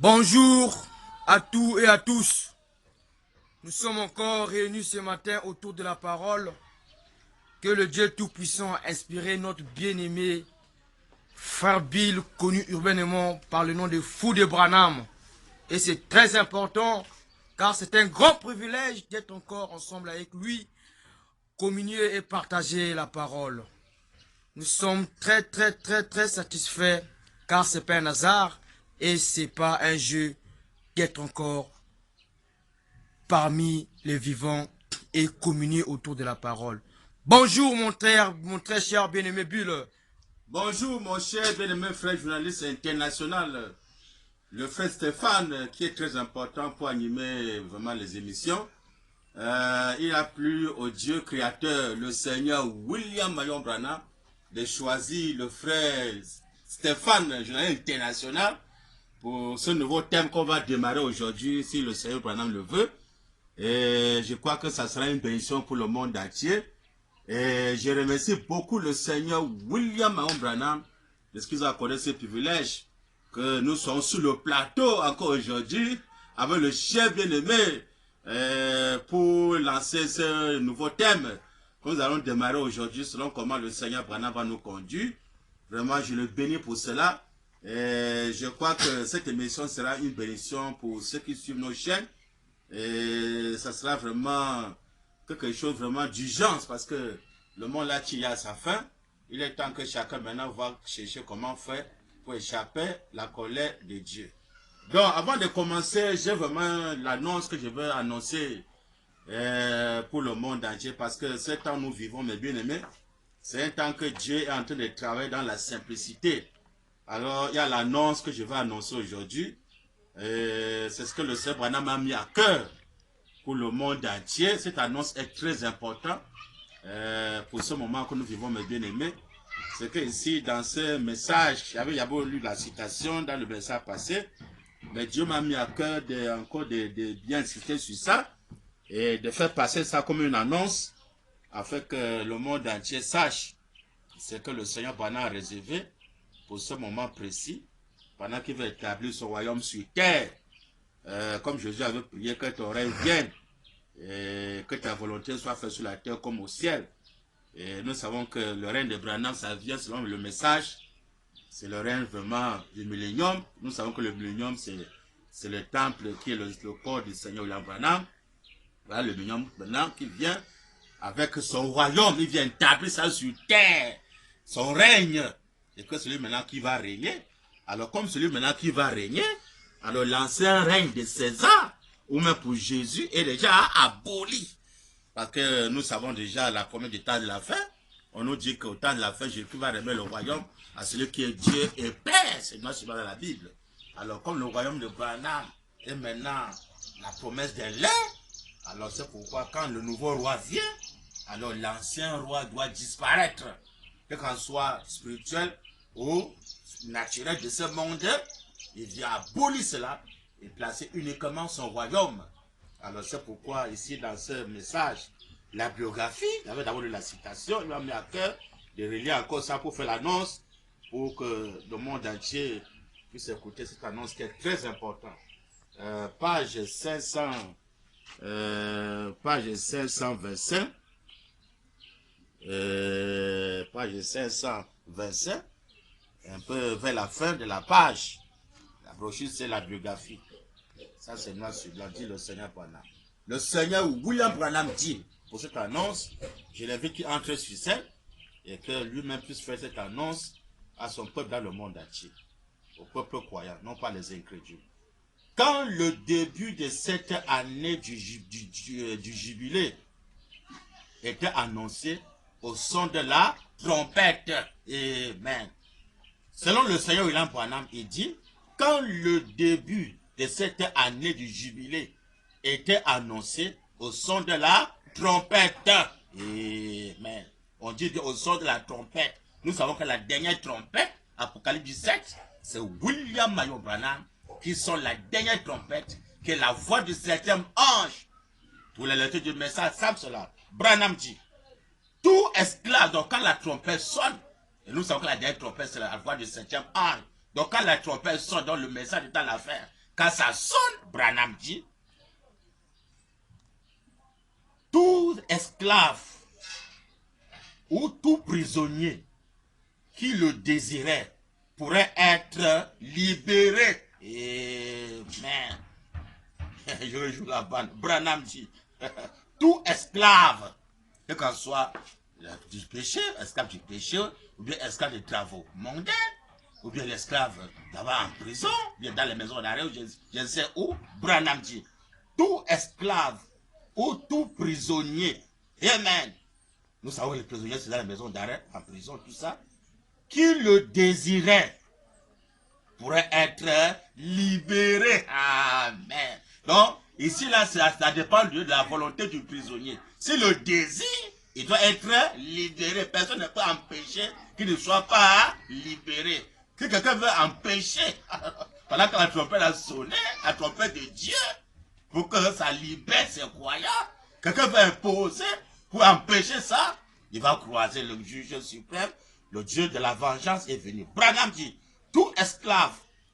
Bonjour à tous et à tous. Nous sommes encore réunis ce matin autour de la parole que le Dieu Tout-Puissant a inspiré notre bien-aimé frère Bill, connu urbanement par le nom de Fou de Branham. Et c'est très important car c'est un grand privilège d'être encore ensemble avec lui, communier et partager la parole. Nous sommes très satisfaits car c'est pas un hasard et c'est pas un jeu d'être encore parmi les vivants et communier autour de la parole. Bonjour mon très cher bien-aimé Bulle. Bonjour mon cher bien-aimé frère journaliste international, le frère Stéphane, qui est très important pour animer vraiment les émissions. Il a plu au Dieu créateur, le Seigneur William Marion Branham, de choisir le frère Stéphane, journaliste international, pour ce nouveau thème qu'on va démarrer aujourd'hui, si le Seigneur Branham le veut. Et je crois que ça sera une bénédiction pour le monde entier. Et je remercie beaucoup le Seigneur William Marion Branham de ce qu'il a accordé ce privilège, que nous sommes sur le plateau encore aujourd'hui avec le chef bien-aimé pour lancer ce nouveau thème que nous allons démarrer aujourd'hui selon comment le Seigneur Branham va nous conduire. Vraiment, je le bénis pour cela. Et je crois que cette émission sera une bénédiction pour ceux qui suivent nos chaînes. Et ça sera vraiment quelque chose vraiment d'urgence parce que le monde là qui a sa fin. Il est temps que chacun maintenant va chercher comment faire pour échapper à la colère de Dieu. Donc avant de commencer, j'ai vraiment l'annonce que je veux annoncer pour le monde entier parce que ce temps nous vivons, mes bien-aimés, c'est un temps que Dieu est en train de travailler dans la simplicité. Alors il y a l'annonce que je vais annoncer aujourd'hui. C'est ce que le Seigneur Branham m'a mis à cœur pour le monde entier. Cette annonce est très importante pour ce moment que nous vivons, mes bien-aimés. C'est que ici, dans ce message, j'avais lu la citation dans le message passé, mais Dieu m'a mis à cœur encore de bien insister sur ça et de faire passer ça comme une annonce afin que le monde entier sache ce que le Seigneur Branham a réservé pour ce moment précis, pendant qu'il va établir son royaume sur terre. Comme Jésus avait prié que ton règne vienne et que ta volonté soit faite sur la terre comme au ciel. Et nous savons que le règne de Branham, ça vient selon le message. C'est le règne vraiment du millénium. Nous savons que le millénium, c'est le temple qui est le corps du Seigneur William Branham. Voilà le millénium maintenant qui vient avec son royaume. Il vient établir ça sur terre. Son règne. Et que celui maintenant qui va régner. Alors comme celui maintenant qui va régner, alors l'ancien règne de César, ou même pour Jésus, est déjà aboli. Parce que nous savons déjà la promesse du temps de la fin. On nous dit qu'au temps de la fin, Jésus va remettre le royaume à celui qui est Dieu et Père. C'est moi dans la Bible. Alors comme le royaume de Branham est maintenant la promesse de l'air, alors c'est pourquoi quand le nouveau roi vient, alors l'ancien roi doit disparaître. Que qu'on soit spirituel ou naturel de ce monde, il vient abolir cela et placer uniquement son royaume. Alors c'est pourquoi ici dans ce message, la biographie, il y avait d'abord de la citation, il m'a mis à cœur de relire encore ça pour faire l'annonce, pour que le monde entier puisse écouter cette annonce qui est très importante. Page 525, page 525, un peu vers la fin de la page. La brochure, c'est la biographie. Ça, c'est noir sur blanc, dit le Seigneur Branham. Le Seigneur William Branham dit, pour cette annonce, je l'invite qu'il entre sur scène et que lui-même puisse faire cette annonce à son peuple dans le monde entier. Au peuple croyant, non pas les incrédules. Quand le début de cette année du jubilé était annoncé au son de la trompette, amen. Selon le Seigneur William Branham, il dit, quand le début de cette année du jubilé était annoncé au son de la trompette. Amen. On dit au son de la trompette. Nous savons que la dernière trompette, Apocalypse 17, c'est William Marion Branham qui sonne la dernière trompette, qui est la voix du septième ange. Tous les lecteurs du message savent cela. Branham dit, tout esclave, donc quand la trompette sonne, et nous savons que la dernière trompette, c'est la voix du septième ange. Donc quand la trompette sonne dans le message du temps de l'affaire, quand ça sonne, Branham dit, tout esclave ou tout prisonnier qui le désirait pourrait être libéré. Amen. Je rejoue la bande. Branham dit, tout esclave, quel qu'en soit du péché, esclave du péché, ou bien esclave des travaux mondains, ou bien l'esclave là-bas en prison, ou bien dans les maisons d'arrêt, ou je ne sais où, Branham dit, tout esclave ou tout prisonnier, amen. Nous savons les prisonniers, c'est dans les maisons d'arrêt, en prison, tout ça, qui le désirait pourrait être libéré. Amen. Donc, ici, là, ça dépend de la volonté du prisonnier. Si le désir, il doit être libéré. Personne ne peut empêcher qu'il ne soit pas libéré. Si quelqu'un veut empêcher, pendant que la trompette a sonné, la trompette de Dieu, pour que ça libère ses croyants, quelqu'un veut imposer pour empêcher ça, il va croiser le juge suprême, le Dieu de la vengeance est venu. Branham dit, tout esclave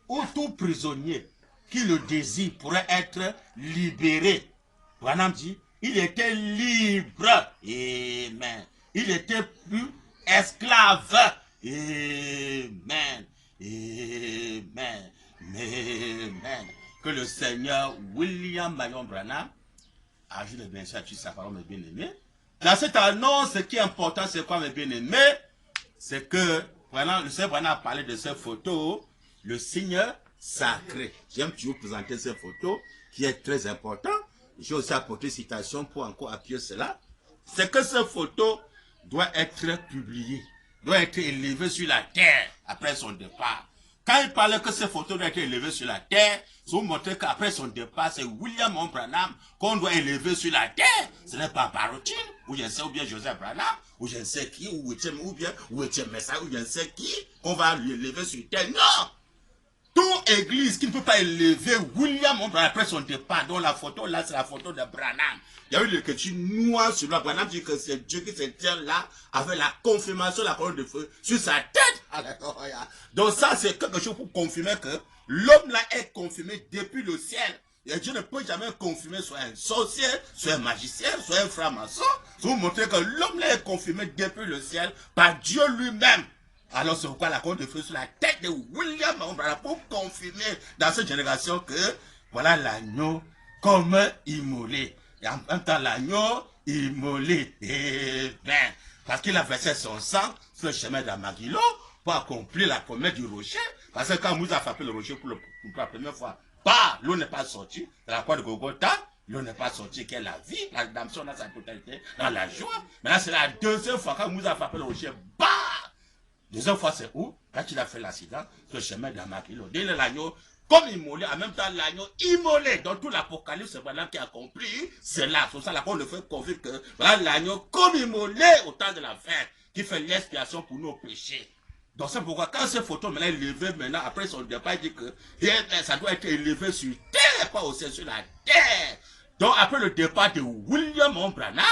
ou tout prisonnier qui le désire pourrait être libéré. Branham dit, il était libre. Amen. Il était plus esclave. Amen. Amen. Amen. Que le Seigneur William Marion Branham ajoute le bien sûr, tu sais, parole, mes bien-aimés. Dans cette annonce, ce qui est important, c'est quoi, mes bien-aimés? C'est que, vraiment, le Seigneur Branham a parlé de ces photos, le signe sacré. J'aime toujours présenter ces photos, qui est très important. J'ai aussi apporté une citation pour encore appuyer cela. C'est que ces photos doivent être publiées, doivent être élevées sur la terre après son départ. Quand il parlait que ces photos doivent être élevées sur la terre, ça vous montrer qu'après son départ, c'est William Branham qu'on doit élever sur la terre. Ce n'est pas Barotine, ou je ne sais, ou bien Joseph Branham, ou je ne sais qui, ou bien Messa, ou je ne sais qui, qu'on va lui élever sur terre. Non! Toute église qui ne peut pas élever William Branham après son départ, dont la photo là, c'est la photo de Branham. Il y a eu l'écriture noire sur la Branham dit que c'est Dieu qui se tient là avec la confirmation de la colonne de feu sur sa tête. Alléluia. Donc ça, c'est quelque chose pour confirmer que l'homme là est confirmé depuis le ciel. Et Dieu ne peut jamais confirmer soit un sorcier, soit un magicien, soit un franc-maçon. C'est pour montrer que l'homme là est confirmé depuis le ciel par Dieu lui-même. Alors c'est pourquoi la colonne de feu sur la tête de William Branham pour confirmer dans cette génération que voilà l'agneau comme immolé. Et en même temps l'agneau immolé. Amen. Parce qu'il a versé son sang sur le chemin d'Amagilo pour accomplir la promesse du rocher. Parce que quand Moïse a frappé le rocher pour la première fois, bah, l'eau n'est pas sortie. Dans la croix de Golgotha, l'eau n'est pas sortie, qui est la vie, la rédemption dans sa totalité, dans la joie. Maintenant c'est la deuxième fois quand Moïse a frappé le rocher, bah! Deuxième fois, c'est où? Quand il a fait l'accident, sur le chemin d'Amagilo. Dès l'agneau, comme immolé, en même temps l'agneau immolé. Dans tout l'Apocalypse, c'est voilà qui a accompli. C'est là. C'est ça, là, qu'on le fait confirmer que voilà l'agneau comme immolé au temps de la fin, qui fait l'expiation pour nos péchés. Donc c'est pourquoi quand ces photos maintenant élevées maintenant, après son départ, il dit que ça doit être élevé sur terre, pas aussi sur la terre. Donc après le départ de William Branham,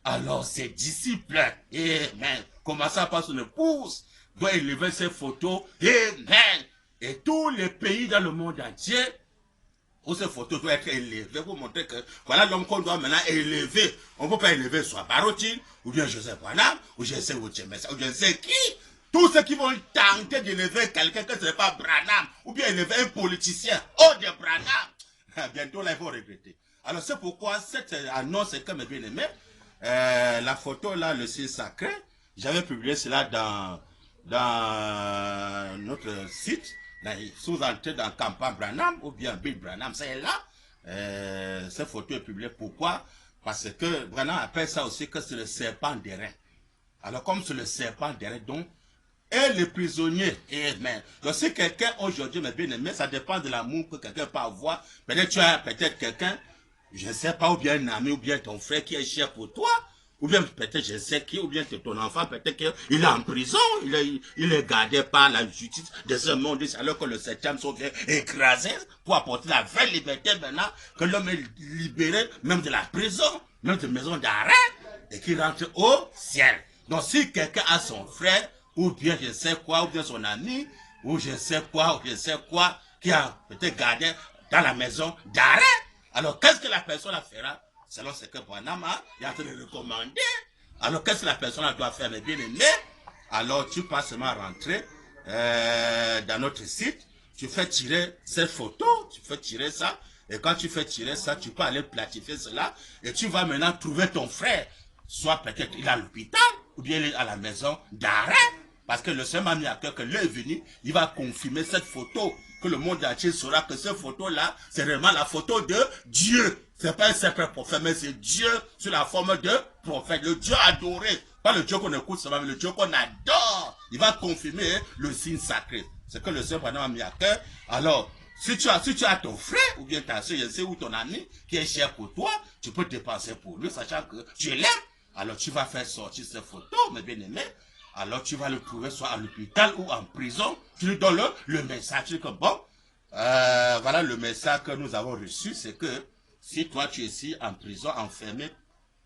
alors ses disciples, amen, commençant par son épouse, doit élever ces photos, amen. Et tous les pays dans le monde entier, où ces photos doivent être élevées pour montrer que voilà l'homme qu'on doit maintenant élever. On ne peut pas élever soit Barotine, ou bien Joseph Branham, ou je sais où ou je sais qui. Tous ceux qui vont tenter d'élever quelqu'un que ce n'est pas Branham, ou bien élever un politicien, oh de Branham, bientôt là ils vont regretter. Alors c'est pourquoi cette annonce est comme bien aimé. La photo là, le signe sacré, j'avais publié cela dans notre site, sous-entrée dans Campagne Branham ou bien Bill Branham, c'est là. Cette photo est publiée, pourquoi? Parce que Branham appelle ça aussi que c'est le serpent d'airain. Alors comme c'est le serpent d'airain, donc, et les prisonniers, amen. Donc si quelqu'un aujourd'hui, mes bien-aimés, ça dépend de l'amour que quelqu'un peut avoir. Peut-être tu as peut-être quelqu'un, je ne sais pas, ou bien un ami, ou bien ton frère qui est cher pour toi, ou bien peut-être je sais qui, ou bien ton enfant, peut-être qu'il est en prison, il est gardé par la justice de ce monde, alors que le septième son vient écraser pour apporter la vraie liberté maintenant, que l'homme est libéré, même de la prison, même de maison d'arrêt, et qu'il rentre au ciel. Donc si quelqu'un a son frère, ou bien je sais quoi, ou bien son ami, ou je sais quoi, qui a peut-être gardé dans la maison d'arrêt. Alors, qu'est-ce que la personne fera? Selon ce que Branham est en train de recommander. Alors, qu'est-ce que la personne doit faire, mes bien-aimés? Alors, tu peux seulement rentrer dans notre site, tu fais tirer cette photo, tu fais tirer ça, et quand tu fais tirer ça, tu peux aller platifier cela, et tu vas maintenant trouver ton frère, soit peut-être il est à l'hôpital, ou bien il est à la maison d'arrêt, parce que le Seigneur m'a mis à cœur que l'heure est venue, il va confirmer cette photo, que le monde entier saura que cette photo-là, c'est vraiment la photo de Dieu. C'est pas un simple prophète, mais c'est Dieu sous la forme de prophète, le Dieu adoré. Pas le Dieu qu'on écoute seulement, mais le Dieu qu'on adore. Il va confirmer le signe sacré. C'est que le Seigneur a mis à cœur. Alors, si tu as ton frère, ou bien ta soeur, je sais, ou ton ami, qui est cher pour toi, tu peux dépenser pour lui, sachant que tu l'aimes. Alors, tu vas faire sortir ces photos, mes bien-aimés. Alors, tu vas le trouver soit à l'hôpital ou en prison. Tu lui donnes le message. Tu dis que bon, voilà le message que nous avons reçu, c'est que si toi tu es ici en prison, enfermé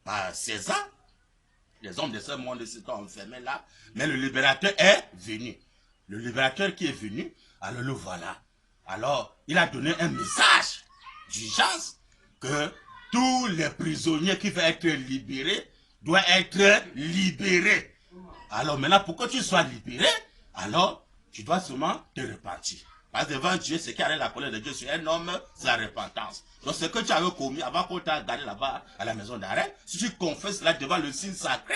par César, les hommes de ce monde sont enfermés là, mais le libérateur est venu. Le libérateur qui est venu, alors le voilà. Alors, il a donné un message d'urgence que tous les prisonniers qui veulent être libérés doivent être libérés. Alors maintenant, pour que tu sois libéré, alors tu dois seulement te repentir. Parce que devant Dieu, ce qui arrête la colère de Dieu sur un homme, c'est la repentance. Donc ce que tu avais commis avant qu'on t'a gardé là-bas à la maison d'arrêt, si tu confesses là devant le signe sacré,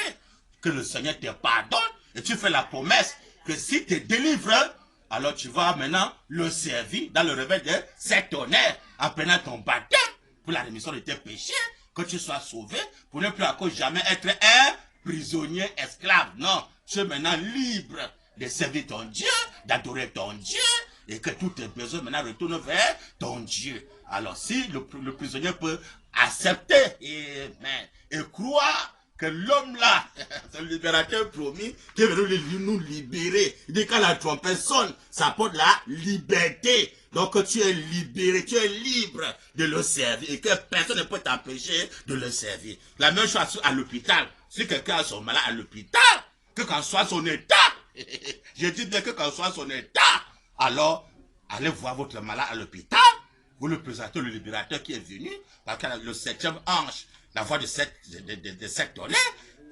que le Seigneur te pardonne, et tu fais la promesse que si tu es délivré, alors tu vas maintenant le servir dans le réveil de cet honneur, en prenant ton baptême pour la rémission de tes péchés, que tu sois sauvé, pour ne plus encore jamais être un prisonnier esclave. Non, tu es maintenant libre de servir ton Dieu, d'adorer ton Dieu, et que tous tes besoins maintenant retournent vers ton Dieu. Alors si le prisonnier peut accepter et croire que l'homme là, c'est le libérateur promis, qui est venu nous libérer. Il dit quand la trompette sonne, ça apporte la liberté. Donc tu es libéré, tu es libre de le servir et que personne ne peut t'empêcher de le servir. La même chose à l'hôpital. Si quelqu'un a son malade à l'hôpital, que quand soit son état, je dis bien que quand soit son état, alors allez voir votre malade à l'hôpital, vous le présentez le libérateur qui est venu, parce que le septième ange, la voix de sept tonnerres,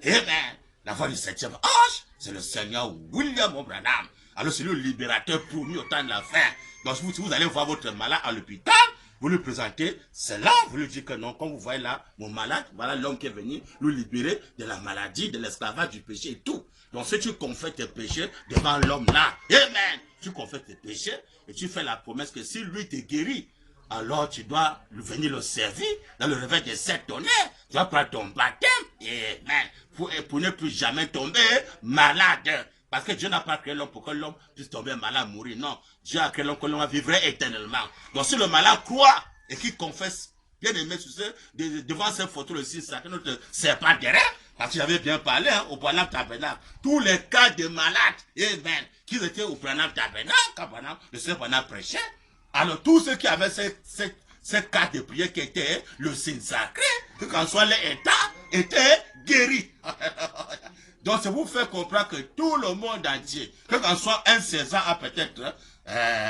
et bien, la voix du septième ange, c'est le Seigneur William Branham. Alors c'est le libérateur promis au temps de la fin. Donc si vous allez voir votre malade à l'hôpital, vous lui présentez cela, vous lui dites que non, quand vous voyez là, mon malade, voilà l'homme qui est venu nous libérer de la maladie, de l'esclavage, du péché et tout. Donc si tu confesses tes péchés devant l'homme là, amen, tu confesses tes péchés et tu fais la promesse que si lui te guérit, alors tu dois venir le servir dans le réveil des sept tonnerres. Tu vas prendre ton baptême, amen, pour ne plus jamais tomber malade. Parce que Dieu n'a pas créé l'homme pour que l'homme puisse tomber malade, mourir. Non, Dieu a créé l'homme pour que l'homme vivrait éternellement. Donc si le malade croit et qu'il confesse, bien aimé, devant cette photo, le signe sacré, notre serpent derrière, parce que j'avais bien parlé au Branham Tabernacle, tous les cas de malades, amen, qui étaient au Branham Tabernacle, quand Branham, le Seigneur Branham prêchait, alors tous ceux qui avaient ces cas de prière qui étaient le signe sacré, que quand soit l'état, étaient guéris. Donc, c'est vous faire comprendre que tout le monde entier, que quand soit un César a peut-être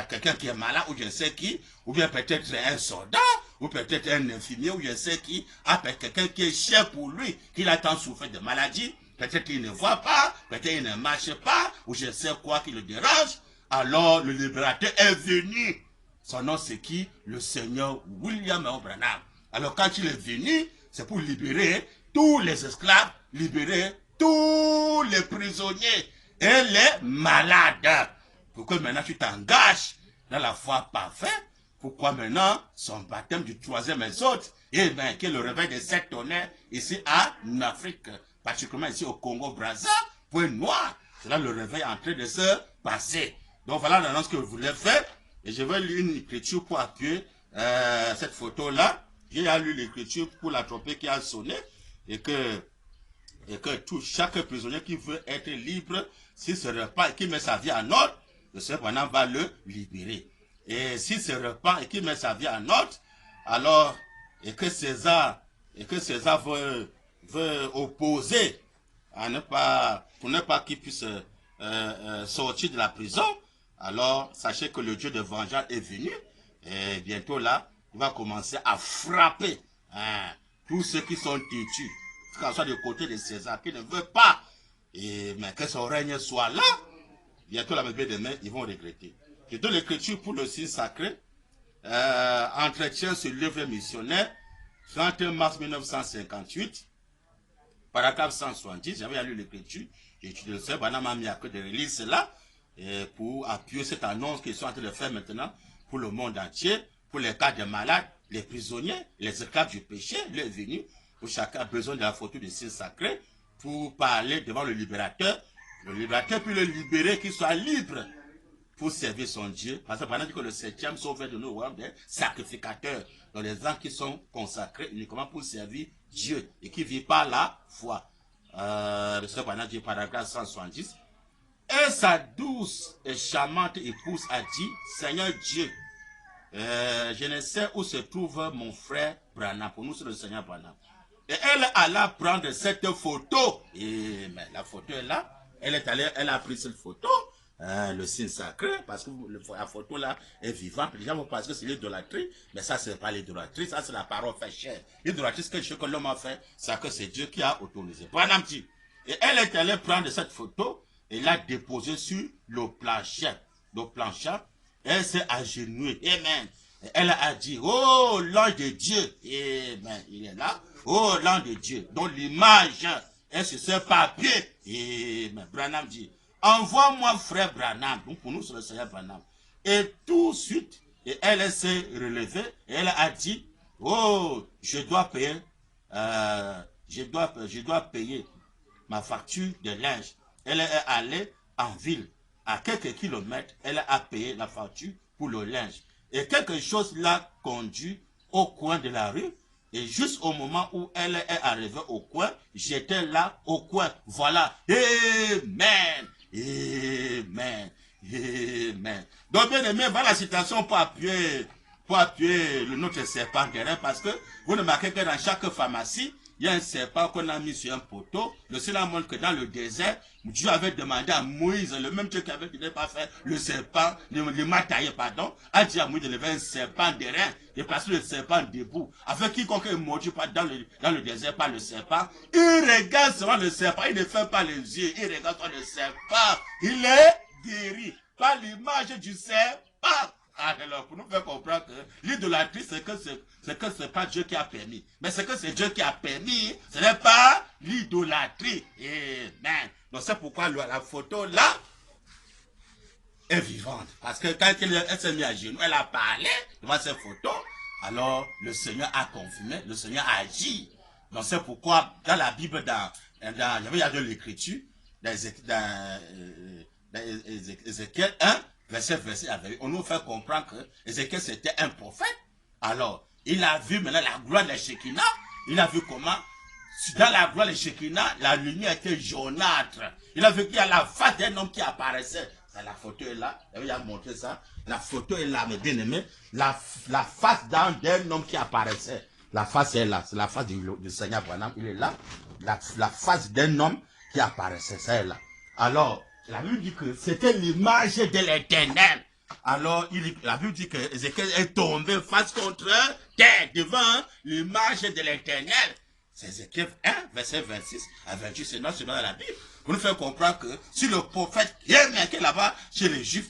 quelqu'un qui est malade, ou je sais qui, ou bien peut-être un soldat, ou peut-être un infirmier, ou je sais qui, a peut-être quelqu'un qui est cher pour lui, qui a tant souffert de maladie, peut-être qu'il ne voit pas, peut-être qu'il ne marche pas, ou je sais quoi qui le dérange, alors le libérateur est venu. Son nom c'est qui? Le Seigneur William Branham. Alors quand il est venu, c'est pour libérer tous les esclaves, libérer tous les prisonniers et les malades. Pourquoi maintenant tu t'engages dans la foi parfaite? Pourquoi maintenant son baptême du troisième exode, et bien que le réveil des sept tonnerres ici en Afrique, particulièrement ici au Congo-Brazza, point noir, c'est là le réveil en train de se passer. Donc voilà l'annonce que je voulais faire, et je vais lire une écriture pour appuyer cette photo-là. J'ai lu l'écriture pour la trompette qui a sonné, et que chaque prisonnier qui veut être libre, s'il se repent et qui met sa vie en ordre, le Seigneur Branham va le libérer. Et s'il se repent et qui met sa vie en ordre, alors, et que César veut opposer pour ne pas qu'il puisse sortir de la prison, alors sachez que le Dieu de vengeance est venu, Et bientôt là, il va commencer à frapper tous ceux qui sont têtus, que ce soit du côté de César, qui ne veut pas, mais que son règne soit là. Bientôt, la bébé demain, ils vont regretter. Je donne l'écriture pour le signe sacré. Entretien sur l'œuvre missionnaire, 31 mars 1958, paragraphe 170. J'avais lu l'écriture. Et le Seigneur Branham m'a mis à cœur de relire cela pour appuyer cette annonce qu'ils sont en train de faire maintenant pour le monde entier, pour les cas de malades, les prisonniers, les esclaves du péché, les venus, où chacun a besoin de la photo du signe sacré pour parler devant le libérateur puis le libérer, qu'il soit libre pour servir son Dieu. Parce que pendant que le 7e sauveur de nos rois des sacrificateurs, dans les gens qui sont consacrés uniquement pour servir Dieu et qui vivent par la foi. Le Seigneur pendant dit paragraphe 170. Et sa douce et charmante épouse a dit, Seigneur Dieu, je ne sais où se trouve mon frère Branham. Pour nous, c'est le Seigneur Branham. Et elle alla prendre cette photo. Et mais la photo est là. Elle a pris cette photo, le signe sacré, parce que la photo là est vivante. Les gens vont penser que c'est l'idolâtrie, mais ça c'est pas l'idolâtrie, ça c'est la parole fait chair. L'idolâtrie, c'est quelque chose que l'homme a fait, c'est que c'est Dieu qui a autorisé. Branham dit. Et elle est allée prendre cette photo et l'a déposée sur le plancher. Elle s'est agenouillée. Amen. Et elle a dit, oh l'ange de Dieu. Amen. Il est là. Oh l'ange de Dieu. Dont l'image est sur ce papier. Amen. Branham dit, envoie-moi frère Branham. Donc pour nous c'est le Seigneur Branham. Et tout de suite, et elle s'est relevée et elle a dit, oh je dois payer, je dois payer ma facture de linge. Elle est allée en ville, à quelques kilomètres, elle a payé la facture pour le linge. Et quelque chose l'a conduit au coin de la rue. Et juste au moment où elle est arrivée au coin, j'étais là au coin. Voilà. Amen. Amen. Amen. Donc bien aimé, voilà la citation pour appuyer notre serpent terrain, parce que vous remarquez que dans chaque pharmacie, il y a un serpent qu'on a mis sur un poteau. Le Seigneur montre que dans le désert, Dieu avait demandé à Moïse, le même Dieu qui avait dit de ne pas faire le serpent, le m'a taillé, pardon, a dit à Moïse de lever un serpent d'airain, de passer le serpent debout. Avec quiconque est mordu dans le désert par le serpent, il regarde seulement le serpent, il ne fait pas les yeux, il regarde seulement le serpent, il est guéri par l'image du serpent. Alors, pour nous faire comprendre que l'idolâtrie, c'est que c'est pas Dieu qui a permis. Mais c'est que c'est Dieu qui a permis, ce n'est pas l'idolâtrie. Amen. Donc c'est pourquoi la photo là est vivante. Parce que quand elle s'est mise à genoux, elle a parlé devant cette photo. Alors, le Seigneur a confirmé, le Seigneur a agi. Donc c'est pourquoi, dans la Bible, il y a de l'écriture, dans Ézéchiel 1, verset, on nous fait comprendre que Ézéchiel c'était un prophète. Alors, il a vu maintenant la gloire de la Shekinah. Il a vu comment, dans la gloire de la Shekinah, la lumière était jaunâtre. Il a vu qu'il y a la face d'un homme qui apparaissait. La photo est là. Il a montré ça. La photo est là, mes bien-aimés. La face d'un homme qui apparaissait. La face est là. C'est la face du Seigneur Branham. Il est là. La face d'un homme qui apparaissait. Ça est là. Alors, la Bible dit que c'était l'image de l'Éternel. Alors, la Bible dit que Ézéchiel est tombé face contre terre devant l'image de l'Éternel. C'est Ézéchiel 1, verset 26 à 28. C'est dans la Bible. Pour nous faire comprendre que si le prophète qui est marqué là-bas chez les Juifs,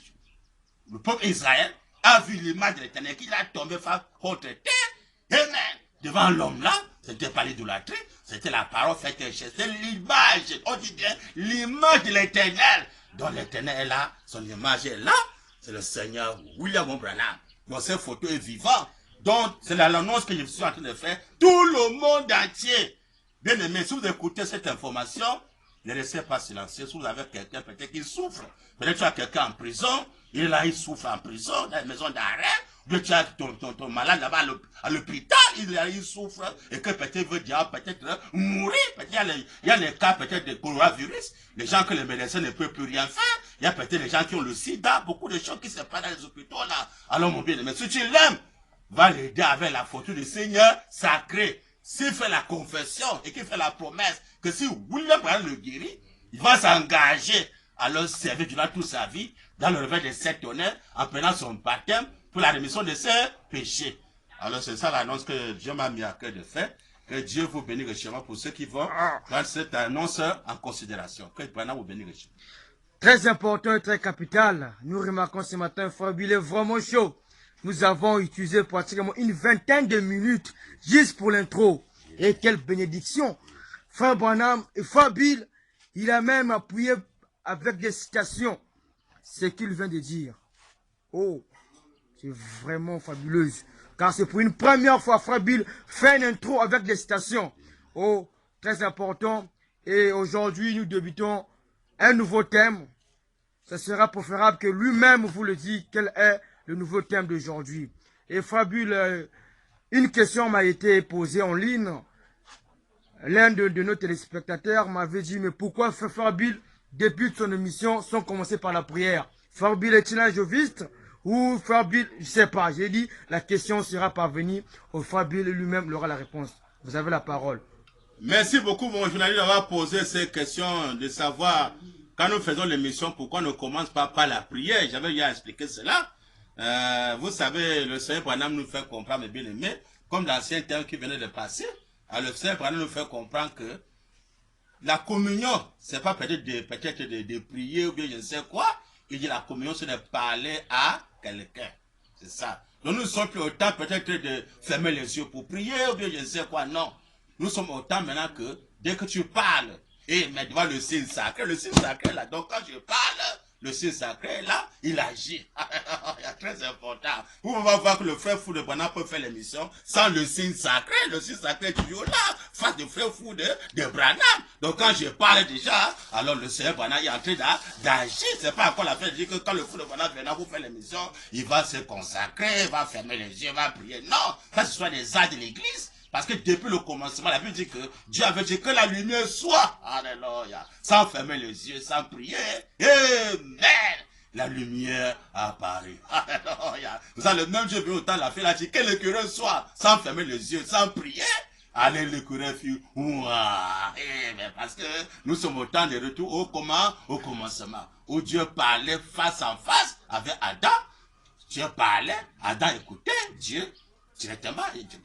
le peuple Israël a vu l'image de l'Éternel, qu'il a tombé face contre terre, amen, devant l'homme là, c'était pas l'idolâtrie, c'était la parole faite chair, c'est l'image, on dit bien, l'image de l'Éternel. Donc l'Éternel est là, son image est là, c'est le Seigneur William Branham. Donc cette photo est vivante. Donc c'est l'annonce que je suis en train de faire, tout le monde entier. Bien aimé, si vous écoutez cette information, ne restez pas silencieux. Si vous avez quelqu'un peut-être qui souffre, peut-être tu as quelqu'un en prison, il est là, il souffre en prison, dans la maison d'arrêt, ou tu as ton malade là-bas à l'hôpital, il souffre, et que peut-être veut dire peut-être mourir, peut-être il y a les cas peut-être de coronavirus, les gens que les médecins ne peuvent plus rien faire, il y a peut-être les gens qui ont le sida, beaucoup de choses qui se passent dans les hôpitaux là. Alors mon bien-aimé, si tu l'aimes, va l'aider avec la photo du Seigneur sacré. S'il fait la confession et qu'il fait la promesse que si William Branham le guérit, il va s'engager à le servir durant toute sa vie dans le réveil des 7 tonnerres en prenant son baptême pour la rémission de ses péchés. Alors c'est ça l'annonce que Dieu m'a mis à cœur de faire. Que Dieu vous bénisse richement pour ceux qui vont prendre cette annonce en considération. Que Dieu vous bénisse richement. Très important et très capital. Nous remarquons ce matin, Frère Bill est vraiment chaud. Nous avons utilisé pratiquement une vingtaine de minutes juste pour l'intro. Et quelle bénédiction. Frère Branham et Frère Bill, il a même appuyé avec des citations ce qu'il vient de dire. Oh, c'est vraiment fabuleuse. Car c'est pour une première fois, Frère Bill fait une intro avec des citations. Oh, très important. Et aujourd'hui, nous débutons un nouveau thème. Ce sera préférable que lui-même vous le dise quel est le nouveau thème d'aujourd'hui. Et Frère Bill, une question m'a été posée en ligne. L'un de nos téléspectateurs m'avait dit, mais pourquoi Frère Bill débute son émission sans commencer par la prière? Frère Bill est-il un joviste? Ou Frère Bill, je ne sais pas. J'ai dit, la question sera parvenue au Frère Bill lui-même aura la réponse. Vous avez la parole. Merci beaucoup, mon journaliste, d'avoir posé ces questions, de savoir, quand nous faisons l'émission, pourquoi on ne commence pas par la prière. J'avais déjà expliqué cela. Vous savez, le Seigneur Branham nous fait comprendre, mes bien-aimés, comme l'ancien terme qui venait de passer, le Seigneur Branham nous fait comprendre que la communion, c'est pas peut-être de prier ou bien je ne sais quoi. Il dit la communion, c'est de parler à quelqu'un. C'est ça. Donc nous ne sommes plus au temps peut-être de fermer les yeux pour prier ou bien je ne sais quoi. Non. Nous sommes au temps maintenant que dès que tu parles, mais devant le signe sacré là, donc quand je parle, le signe sacré là, il agit. C'est très important. Vous pouvez voir que le frère fou de Branham peut faire l'émission sans le signe sacré. Le signe sacré est toujours là, face du frère fou de Branham. Donc quand je parle déjà, alors le Seigneur Branham est en train d'agir. C'est pas encore la fin de dire que quand le fou de Branham vient vous faire l'émission, il va se consacrer, il va fermer les yeux, il va prier. Non, ça ce soit des arts de l'église. Parce que depuis le commencement, la Bible dit que Dieu avait dit que la lumière soit. Alléluia. Sans fermer les yeux, sans prier. Amen. La lumière a apparu. Alléluia. Vous savez, le même Dieu veut autant la fille, a dit que l'écureuil soit. Sans fermer les yeux, sans prier. Allez, l'écureuil fut. Parce que nous sommes au temps de retour au commencement. Où Dieu parlait face en face avec Adam. Dieu parlait, Adam écoutait, Dieu. Directement,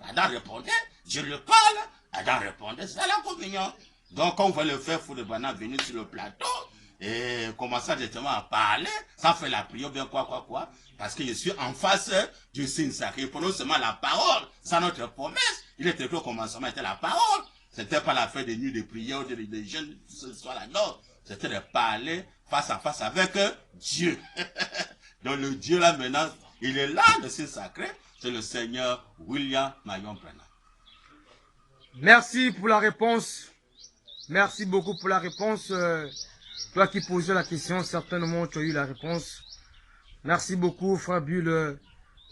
Adam répondait, Dieu le parle, Adam répondait, c'est la communion. Donc, on va le faire pour le Branham venir sur le plateau et commencer directement à parler, sans faire la prière, bien quoi, parce que je suis en face du signe sacré. Pour nous, seulement la parole, c'est notre promesse. Il était écrit au commencement, c'était la parole. C'était pas la fin des nuits de prière ou des jeunes, ce soir-là, non. C'était de parler face à face avec Dieu. Donc, le Dieu là maintenant, il est là, le signe sacré. C'est le Seigneur William Marion Branham. Merci pour la réponse. Merci beaucoup pour la réponse. Toi qui posais la question, certainement tu as eu la réponse. Merci beaucoup, Frère Bull.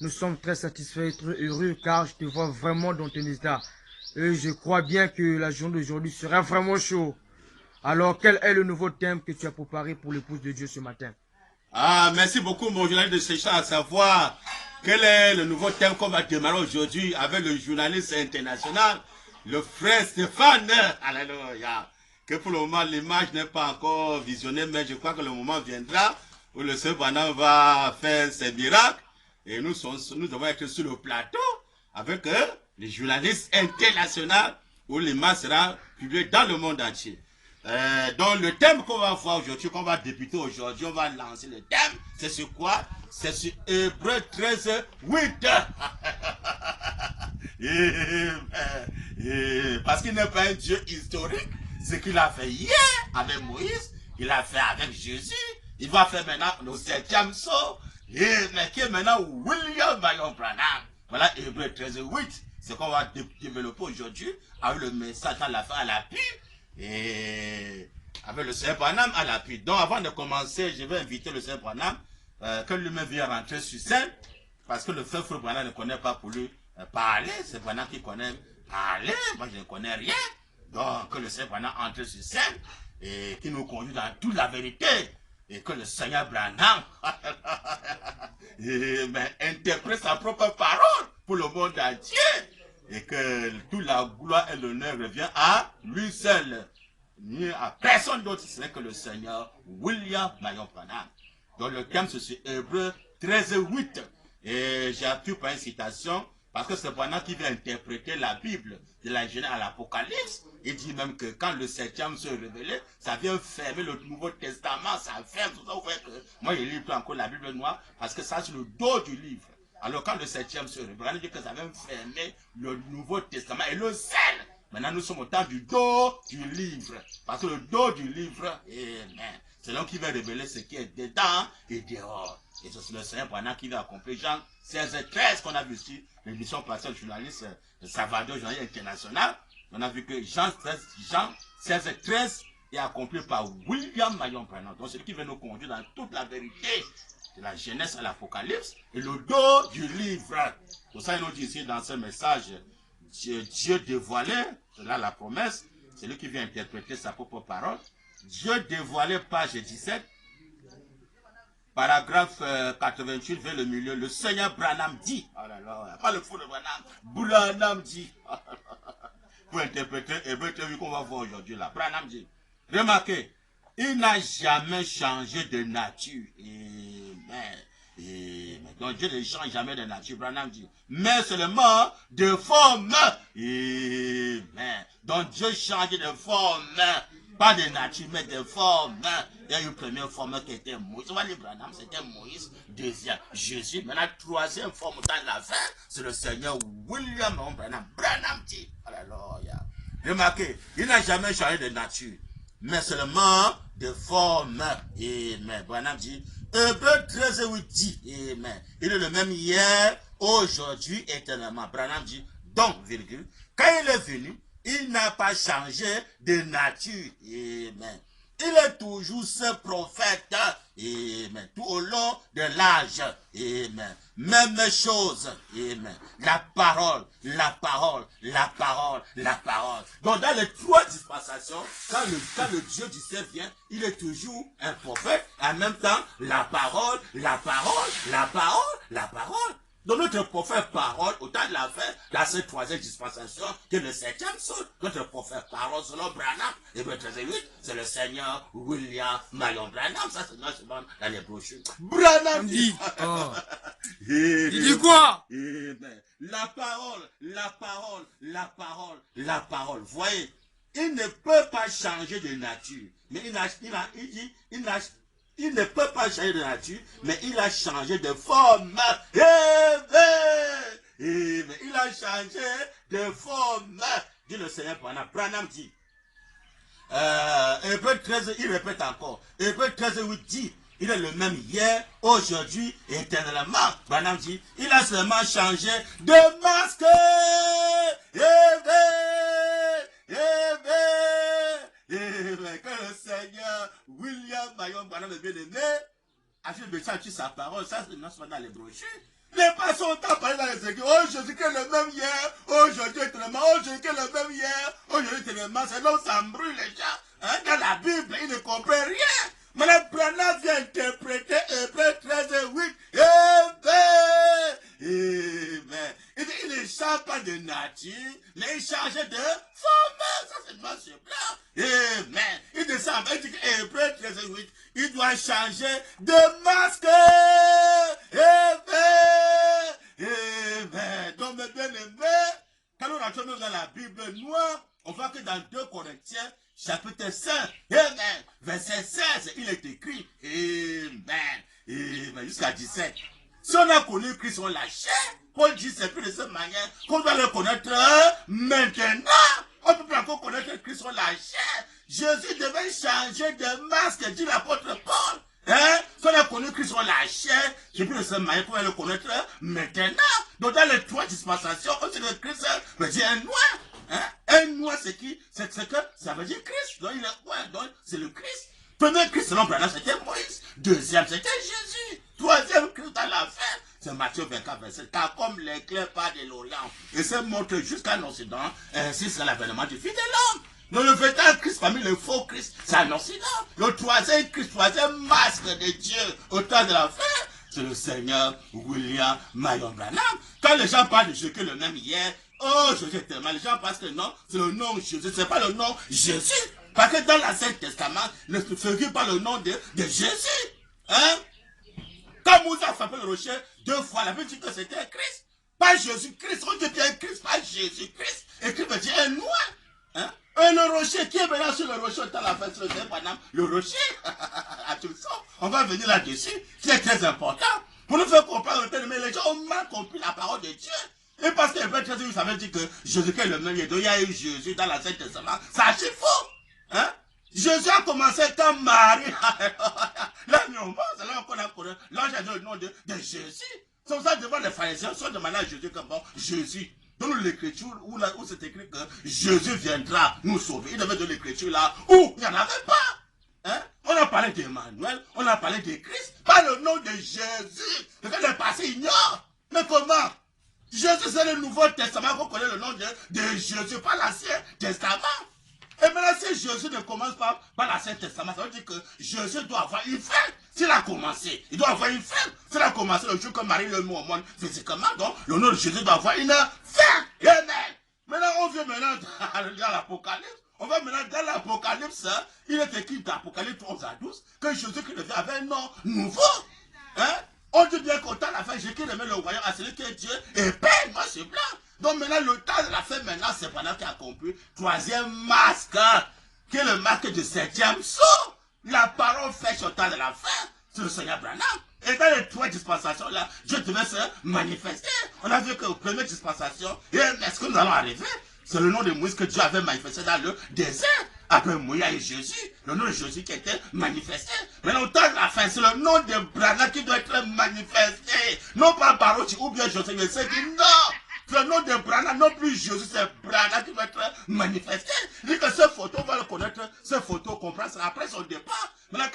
Nous sommes très satisfaits et très heureux car je te vois vraiment dans ton état. Et je crois bien que la journée d'aujourd'hui sera vraiment chaud. Alors, quel est le nouveau thème que tu as préparé pour l'épouse de Dieu ce matin? Merci beaucoup, mon journaliste de chercher à savoir quel est le nouveau thème qu'on va démarrer aujourd'hui avec le journaliste international, le frère Stéphane. Alléluia. Que pour le moment, l'image n'est pas encore visionnée, mais je crois que le moment viendra où le Seigneur Branham va faire ses miracles. Et nous devons être sur le plateau avec les journalistes internationaux où l'image sera publiée dans le monde entier. Donc le thème qu'on va voir aujourd'hui, qu'on va débuter aujourd'hui, on va lancer le thème, c'est sur quoi? C'est sur Hébreux 13, 8. Parce qu'il n'est pas un Dieu historique. Ce qu'il a fait hier avec Moïse, il a fait avec Jésus, il va faire maintenant le 7e saut, mais qui est maintenant William Marion Branham. Voilà Hébreux 13, 8. C'est qu'on va développer aujourd'hui avec le message à la fin à l'appui. Et avec le Seigneur Branham à l'appui. Donc avant de commencer, je vais inviter le Seigneur Branham que lui-même vienne rentrer sur scène. Parce que le frère Branham ne connaît pas pour lui parler. C'est Branham qui connaît parler. Moi je ne connais rien. Donc que le Seigneur Branham entre sur scène et qui nous conduit dans toute la vérité. Et que le Seigneur Branham interprète sa propre parole pour le monde entier. Et que toute la gloire et l'honneur revient à lui seul. Ni à personne d'autre, ce n'est que le Seigneur William Marion Branham. Donc le thème c'est sur Hébreux 13, 8. Et j'ai appris par une citation, parce que c'est Branham qui vient interpréter la Bible de la Genèse à l'Apocalypse. Il dit même que quand le 7e se révélait, ça vient fermer le Nouveau Testament, ça ferme tout ça. Vous voyez que moi, je lis plus encore la Bible noire, parce que ça, c'est le dos du livre. Alors quand le 7e se révèle, Branham dit que ça vient fermer le Nouveau Testament et le scelle. Maintenant, nous sommes au temps du dos du livre. Parce que le dos du livre, c'est l'homme qui va révéler ce qui est dedans et dehors. Et c'est le Seigneur Branham qui va accomplir Jean 16 et 13 qu'on a vu ici, l'émission passée du journaliste Salvador, journaliste international. On a vu que Jean 16 et 13 est accompli par William Marion Branham. Donc c'est lui qui va nous conduire dans toute la vérité de la Genèse à l'Apocalypse et le dos du livre. Pour ça, il nous dit ici dans ce message, Dieu dévoilé, c'est là la promesse, c'est lui qui vient interpréter sa propre parole. Dieu dévoilé, page 17, paragraphe 88 vers le milieu, le Seigneur Branham dit, oh là là, pas le fou de Branham, Branham dit, pour interpréter Hébreu, qu'on va voir aujourd'hui là, Branham dit, remarquez, il n'a jamais changé de nature. Donc Dieu ne change jamais de nature, Branham dit. Mais seulement de forme. Donc Dieu change de forme. Pas de nature, mais de forme. Il y a une première forme qui était Moïse. On va dire Branham, c'était Moïse. Deuxième, Jésus. Maintenant, troisième forme dans la fin, c'est le Seigneur William Branham. Branham dit. Alléluia. Remarquez, il n'a jamais changé de nature, mais seulement de forme. Amen. Branham dit, Hébreu 13 8 dit, amen. Il est le même hier, aujourd'hui, éternellement. Branham dit, donc, virgule, quand il est venu, il n'a pas changé de nature. Amen. Il est toujours ce prophète. Amen. Tout au long de l'âge. Amen. Même chose. Amen. La parole, la parole, la parole, la parole. Donc dans les trois dispensations, quand le Dieu du ciel vient, il est toujours un prophète. En même temps, la parole, la parole, la parole, la parole. Donc notre prophète parole, au temps de la fin, dans cette troisième dispensation, qui est le 7e saut, notre prophète parole selon Branham, et le 13-8, c'est le Seigneur William Marion Branham, ça c'est dans les brochures. Branham dit, il dit quoi? La parole, la parole, la parole, la parole. Voyez, il ne peut pas changer de nature, mais il ne peut pas changer de nature, mais il a changé de forme. Il a changé de forme. Dit le Seigneur Branham. Branham dit. Hébreu 13, il répète encore. Hébreu 13, 8 dit. Il est le même hier, aujourd'hui, éternellement. Branham dit. Il a seulement changé de masque. Que le Seigneur William Marion Branham le bien-aimé a fait de sa parole, ça c'est dans les brochures. Les personnes ont parlé dans les églises. Oh Jésus qui est le même hier, aujourd'hui éternellement, oh Jésus qui est le même hier, aujourd'hui éternellement, c'est là où ça brûle les gens. Hein? Dans la Bible, ils ne comprennent rien. Mais le Branham vient interpréter Hébreu 13 8. Il ne change pas de nature, mais il change de forme. Ça c'est noir sur blanc. Amen. Il descend, il dit que Hébreu 13 8, il doit changer de masque. Amen. Donc mes bien-aimés, quand on retourne dans la Bible noire, on voit que dans 2 Corinthiens, chapitre 5, amen, verset 16, il est écrit, amen, jusqu'à 17. Si on a connu Christ, on l'a chair. Paul dit, c'est plus de cette manière qu'on doit le connaître maintenant. On ne peut pas encore connaître Christ, on l'a chair. Jésus devait changer de masque, dit l'apôtre Paul. Hein? Si on a connu Christ, on l'a chair. C'est plus de cette manière qu'on va le connaître maintenant. Donc dans les 3 dispensations, on sait que Christ veut dire un noir. Hein? Un noir, c'est qui? C'est que ça veut dire Christ. Donc il est ouais, donc c'est le Christ. Premier Christ selon Branham, c'était Moïse. Deuxième, c'était Jésus. Troisième Christ à la fin, c'est Matthieu 24, verset 4. Car comme l'éclair part de l'Orient et se montre jusqu'à l'Occident, ainsi c'est l'avènement du Fils de l'homme. Donc le véritable Christ parmi le faux Christ, c'est un Occident. Le troisième Christ, troisième masque de Dieu au temps de la fin, c'est le Seigneur William Marion Branham. Quand les gens parlent de Jésus le même hier, oh Jésus tellement, les gens pensent que non, c'est le nom Jésus, c'est pas le nom Jésus. Parce que dans l'Ancien Testament, ne se figure pas le nom de Jésus. Hein? Quand Moussa a frappé le rocher 2 fois, la Bible dit que c'était Christ. Pas Jésus-Christ. On dit bien Christ, pas Jésus-Christ. Et Christ veut dire un noir. Hein? Et le rocher, qui est maintenant sur le rocher, dans la fête, le rocher, tu le sens. On va venir là-dessus, qui est très important. Pour nous faire comprendre, mais les gens ont mal compris la parole de Dieu. Et parce que le Père Jésus savait dire que Jésus est le même, il y a eu Jésus dans l'Ancien Testament, ça c'est faux. Hein? Jésus a commencé quand Marie, là, c'est là qu'on a connu, l'ange a dit le nom de Jésus. C'est pour ça devant les pharisiens, soit demandé à Jésus comme bon, Jésus. Donne l'écriture où c'est écrit que Jésus viendra nous sauver. Il devait donner l'écriture là où il n'y en avait pas. Hein? On a parlé d'Emmanuel, on a parlé de Christ, pas le nom de Jésus. Le gars est passé ignore. Mais comment? Jésus, c'est le Nouveau Testament qu'on connaît le nom de Jésus, pas l'Ancien Testament. Et maintenant, si Jésus ne commence pas par l'Ancien Testament, ça veut dire que Jésus doit avoir une fin. S'il a commencé, il doit avoir une fin. S'il a commencé le jour que Marie le met au monde physiquement, donc le nom de Jésus doit avoir une fin. Amen. Maintenant, on vient maintenant dans l'Apocalypse. On va maintenant dans l'Apocalypse. Il est écrit dans l'Apocalypse 11 à 12 que Jésus qui devient avait un nom nouveau. Hein? On dit bien qu'au temps de la fin, Jésus qui remet le royaume à celui qui est Dieu et Père, moi c'est blanc. Donc maintenant, le temps de la fin, maintenant, c'est pendant qu'il a compris. 3e masque, qui est le masque du 7e saut. La parole fait sur le temps de la fin, c'est le Seigneur Branham. Et dans les 3 dispensations-là, Dieu devait se manifester. On a vu qu'aux premières dispensations, est-ce que nous allons arriver? C'est le nom de Moïse que Dieu avait manifesté dans le désert. Après Moïse et Jésus, le nom de Jésus qui était manifesté. Mais au temps de la fin, c'est le nom de Branham qui doit être manifesté. Non pas Baruch ou bien Joseph, mais c'est dit non. Le nom de Branham, non plus Jésus, c'est Branham qui va être manifesté. Il dit que ces photos, on va le connaître, ces photos, comprendre, c'est après son départ. Maintenant,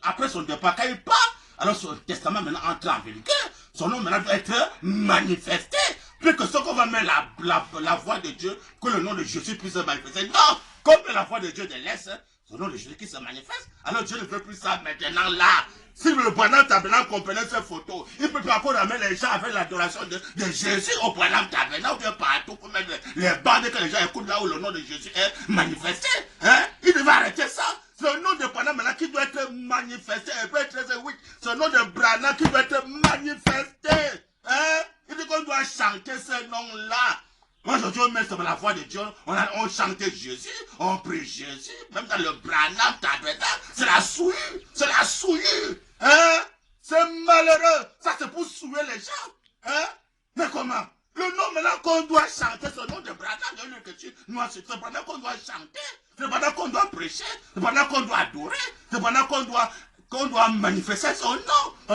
après son départ, quand il part, alors son testament maintenant entre en vérité. Son nom maintenant doit être manifesté. Plus que ce qu'on va mettre la voix de Dieu, que le nom de Jésus puisse se manifester. Non, comme la voix de Dieu délaisse, c'est le nom de Jésus qui se manifeste. Alors Dieu ne veut plus ça maintenant là. Si le Branham Tabernacle comprenait ces photos, il peut pas encore amener les gens avec l'adoration de Jésus au Branham Tabernacle, ou bien partout pour mettre les bandes que les gens écoutent là où le nom de Jésus est manifesté. Hein? Il devait arrêter ça. C'est le nom de Branham maintenant qui doit être manifesté. Hébreux 13:8. C'est le nom de Branham qui doit être manifesté. Hein? Il dit qu'on doit chanter ce nom-là. Moi, aujourd'hui, on met sur la voix de Dieu, on chantait Jésus, on prie Jésus, même dans le Branham Tabernacle, c'est la souillure, c'est la souillure, hein? C'est malheureux, ça c'est pour souiller les gens, hein? Mais comment? Le nom maintenant qu'on doit chanter, c'est le nom de Branham, de l'écriture, c'est pendant qu'on doit chanter, c'est pendant qu'on doit prêcher, c'est pendant qu'on doit adorer, c'est pendant qu'on doit manifester son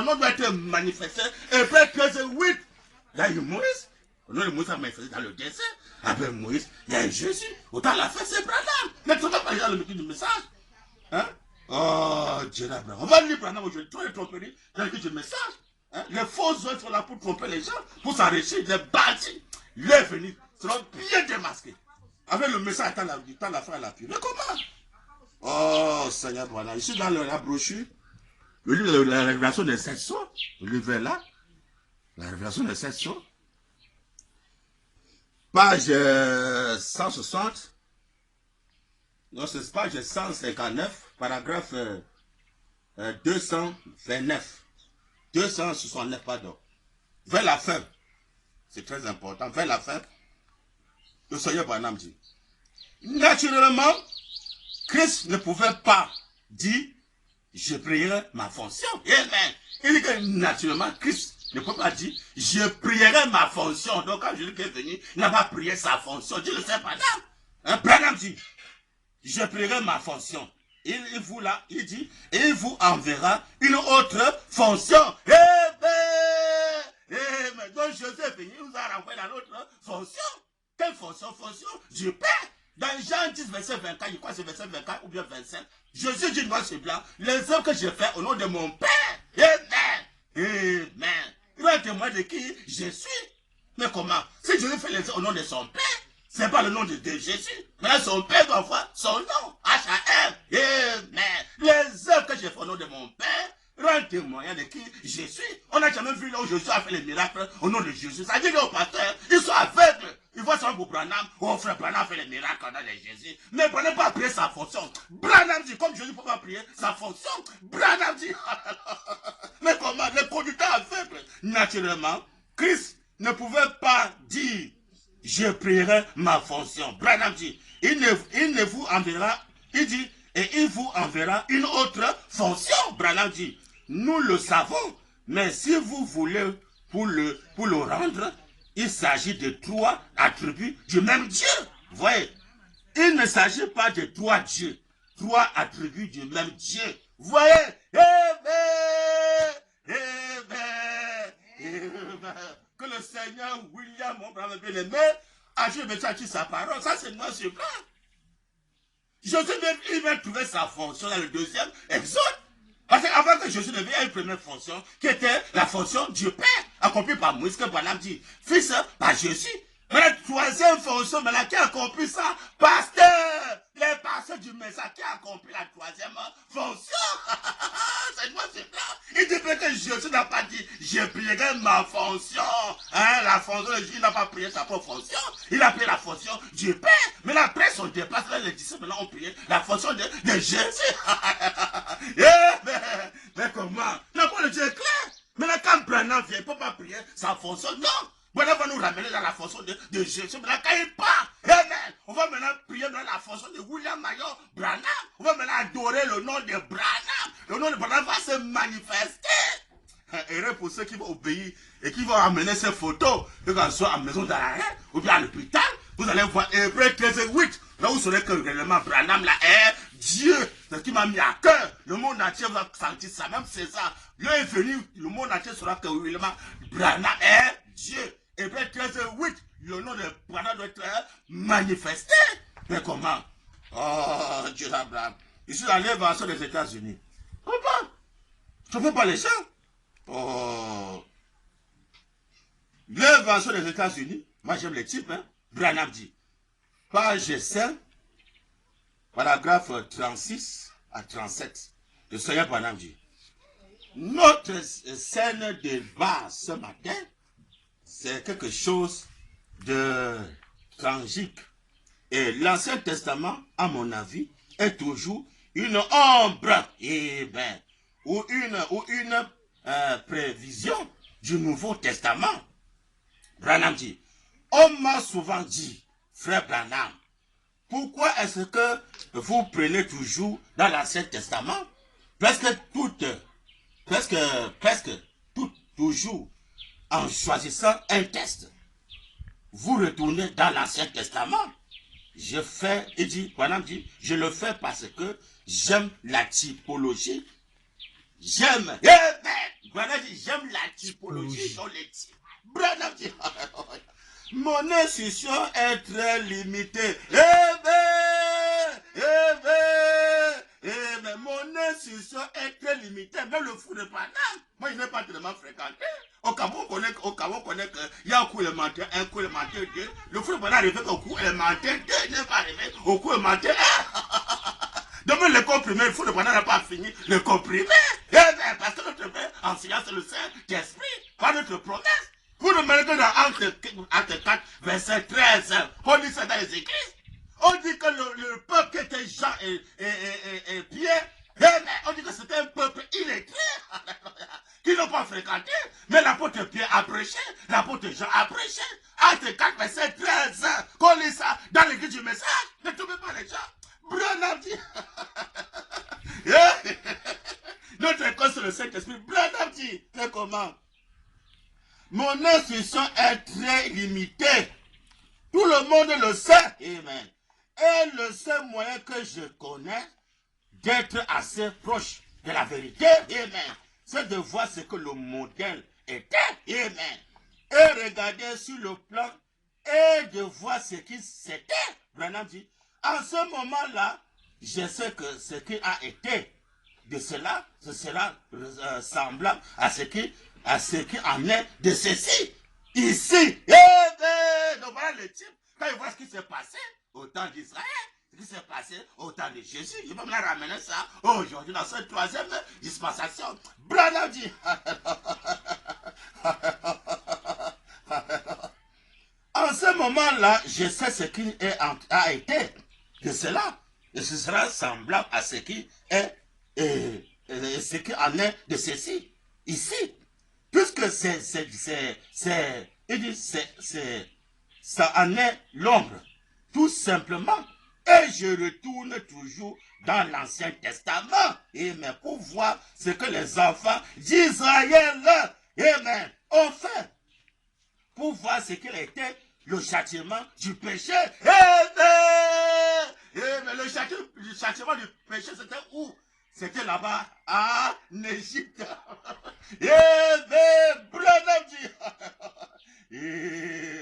nom doit être manifesté, et puis 13:8, là, il y a Moïse. Le Moïse a manifesté dans le désert. Après Moïse, il y a Jésus. Autant la fin, c'est Branham. Ne trouvez pas les gens le métier du message. Hein? Oh, Dieu d'Abraham. On va lire Branham aujourd'hui. Toi, les tromperies dans le du message. Hein? Les faux œuvres sont là pour tromper les gens, pour s'enrichir. Les bandits, les venus, seront bien démasqués. Avec le message, tant la fin à la pure. Mais comment? Oh, Seigneur, voilà. Ici, dans la brochure, le livre de la révélation des 7 sceaux, le livre est là. La révélation des 7 sceaux. Page 160, non, c'est page 159, paragraphe 229, 269, pardon. Vers la fin, c'est très important, vers la fin, le Seigneur Branham dit, naturellement, Christ ne pouvait pas dire, je prierai ma fonction. Amen. Il dit que naturellement, Christ ne peut pas dire, je prierai ma fonction. Donc quand Jésus est venu, il n'a pas prié sa fonction. Dieu le sait, Branham. Branham dit, je prierai ma fonction. Il dit, et il vous enverra une autre fonction. Donc Jésus est venu, il nous a renvoyé dans l'autre fonction. Quelle fonction? Fonction du Père. Dans Jean 10, verset 24, je crois que c'est verset 24 ou bien 25, Jésus dit noir sur blanc, les œuvres que je fais au nom de mon Père. Amen. Amen. Il va témoigner de qui je suis. Mais comment? Si Jésus fait les œuvres au nom de son Père, c'est pas le nom de Jésus. Mais son Père doit voir son nom. H-A-M. Amen. Les œuvres que je fais au nom de mon Père, rend témoignage de qui je suis. On n'a jamais vu là où Jésus a fait les miracles au nom de Jésus. Ça dit que au pasteur, ils sont aveugles. Ils voient son Branham, oh frère Branham fait les miracles au nom de Jésus. Mais Branham n'a pas prié sa fonction. Branham dit, comme Jésus ne peut pas prier sa fonction, Branham dit, mais comment? Les conducteurs naturellement, Christ ne pouvait pas dire je prierai ma fonction. Branham dit, il ne vous enverra, il dit, et il vous enverra une autre fonction. Branham dit, nous le savons, mais si vous voulez pour le rendre, il s'agit de 3 attributs du même Dieu. Vous voyez, il ne s'agit pas de 3 dieux, 3 attributs du même Dieu. Vous voyez, que le Seigneur William, mon brave bien-aimé, a joué sa parole. Ça, c'est noir sur blanc. Jésus, il va trouver sa fonction dans le 2e exode. Parce qu'avant que Jésus ne vienne, il y a une première fonction qui était la fonction du Père, accomplie par Moïse, que Branham dit, fils par Jésus. Mais la 3e fonction, mais là, qui a accompli ça? Pasteur! Les pasteurs du message qui a accompli la 3e fonction. C'est moi, c'est blanc. Il dit que Jésus n'a pas dit, j'ai prié ma fonction. Hein, la fonction, il n'a pas prié sa propre fonction. Il a prié la fonction du Père. Mais là, après son départ, les disciples maintenant ont prié la fonction de Jésus. Mais comment? La parole de Dieu est claire. Mais là, quand Branham vient, il ne peut pas prier sa fonction. Non. Branham va nous ramener dans la fonction de Jésus. Mais là, quand il part, amen, on va maintenant prier dans la fonction de William Marion Branham. On va maintenant adorer le nom de Branham. Le nom de Branham va se manifester. Et pour ceux qui vont obéir et qui vont amener ces photos, que ce soit à la maison d'arrêt ou bien à l'hôpital, vous allez voir Hébreux 13:8. Là, vous saurez que réellement Branham là est Dieu. C'est ce qui m'a mis à cœur. Le monde entier va sentir ça. Même César, l'heure est venu, le monde entier saura que réellement Branham est Dieu. Hébreux 13:8. Le nom de Branham doit être manifesté. Mais comment? Oh, Dieu d'Abraham. Ici, dans l'invention des États-Unis. Comment? Je ne fais pas les gens. Oh. L'invention des États-Unis, moi j'aime les types, hein. Branham dit, page 5, paragraphe 36 à 37, le Seigneur Branham dit, notre scène de base ce matin, c'est quelque chose de tragique. Et l'Ancien Testament, à mon avis, est toujours une ombre, ou une prévision du Nouveau Testament. Branham dit, on m'a souvent dit, frère Branham, pourquoi est-ce que vous prenez toujours dans l'Ancien Testament presque toujours en choisissant un texte, vous retournez dans l'Ancien Testament? Branham dit, je le fais parce que j'aime la typologie. J'aime la typologie dans les types. Branham dit, mon intuition est très limitée. Mon intuition est très limitée. Même le fou de Branham, moi il n'est pas tellement fréquenté. Au Cameroun, on connaît qu'il y a un coup élémentaire 1, coup élémentaire 2. Le fou de Branham arrive au coup élémentaire 2, il n'est pas arrivé au coup élémentaire 1. Demain, l'école primaire, il faut le Branham n'a pas fini l'école primaire. Parce que notre père enseignant, c'est le Saint-Esprit, pas notre promesse. Vous demandez que dans Acte 4, verset 13, on dit ça dans les églises. On dit que le peuple qui était Jean et Pierre, on dit que c'était un peuple illettré, qui n'ont pas fréquenté. Mais l'apôtre Pierre a prêché, l'apôtre Jean a prêché. Acte 4, verset 13, qu'on lit ça dans l'église du message. Ne trouvez pas les gens. Branham dit, notre école c'est le Saint-Esprit. Branham dit, c'est comment? Mon intuition est très limitée. Tout le monde le sait. Amen. Et le seul moyen que je connais d'être assez proche de la vérité, amen, c'est de voir ce que le modèle était. Amen. Et regarder sur le plan et de voir ce qui c'était. Branham dit, en ce moment-là, je sais que ce qui a été de cela, ce sera semblable à ce qui en est de ceci. Ici. Donc voilà le type. Quand il voit ce qui s'est passé au temps d'Israël, ce qui s'est passé au temps de Jésus, il va me ramener ça aujourd'hui dans cette 3e dispensation. Branham dit. En ce moment-là, je sais ce qui a été de cela. Et ce sera semblable à ce qui est ce qui en est de ceci. Ici. puisque ça en est l'ombre, tout simplement. Et je retourne toujours dans l'Ancien Testament, amen, pour voir ce que les enfants d'Israël, amen, ont fait, pour voir ce qu'il était le châtiment du péché. Amen. Amen. Le châtiment du péché, c'était où? C'était là-bas, en Égypte. Amen.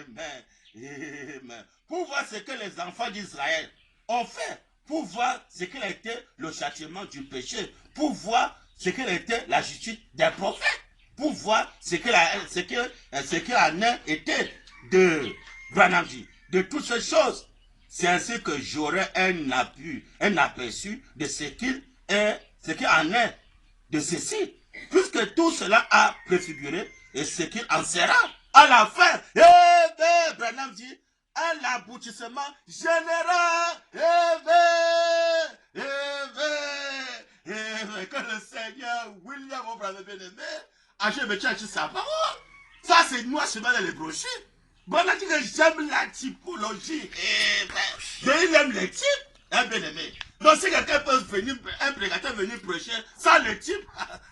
Amen. Amen. Pour voir ce que les enfants d'Israël ont fait, pour voir ce qu'il était le châtiment du péché, pour voir ce qu'il était la justice des prophètes, pour voir ce qu'il en a été de Branham dit, de toutes ces choses. C'est ainsi que j'aurai un aperçu de ce qu'il en est de ceci, puisque tout cela a préfiguré et ce qu'il en sera à la fin. Et Branham dit, à l'aboutissement général. Que le Seigneur William, mon brother bien-aimé, a jamais cherché sa parole. Ça, c'est moi, je vais les brocher. Bon, on dit que j'aime la typologie. Il aime les types. Bien-aimé. Donc, si quelqu'un peut venir, un prédicateur venir prêcher, ça, le type,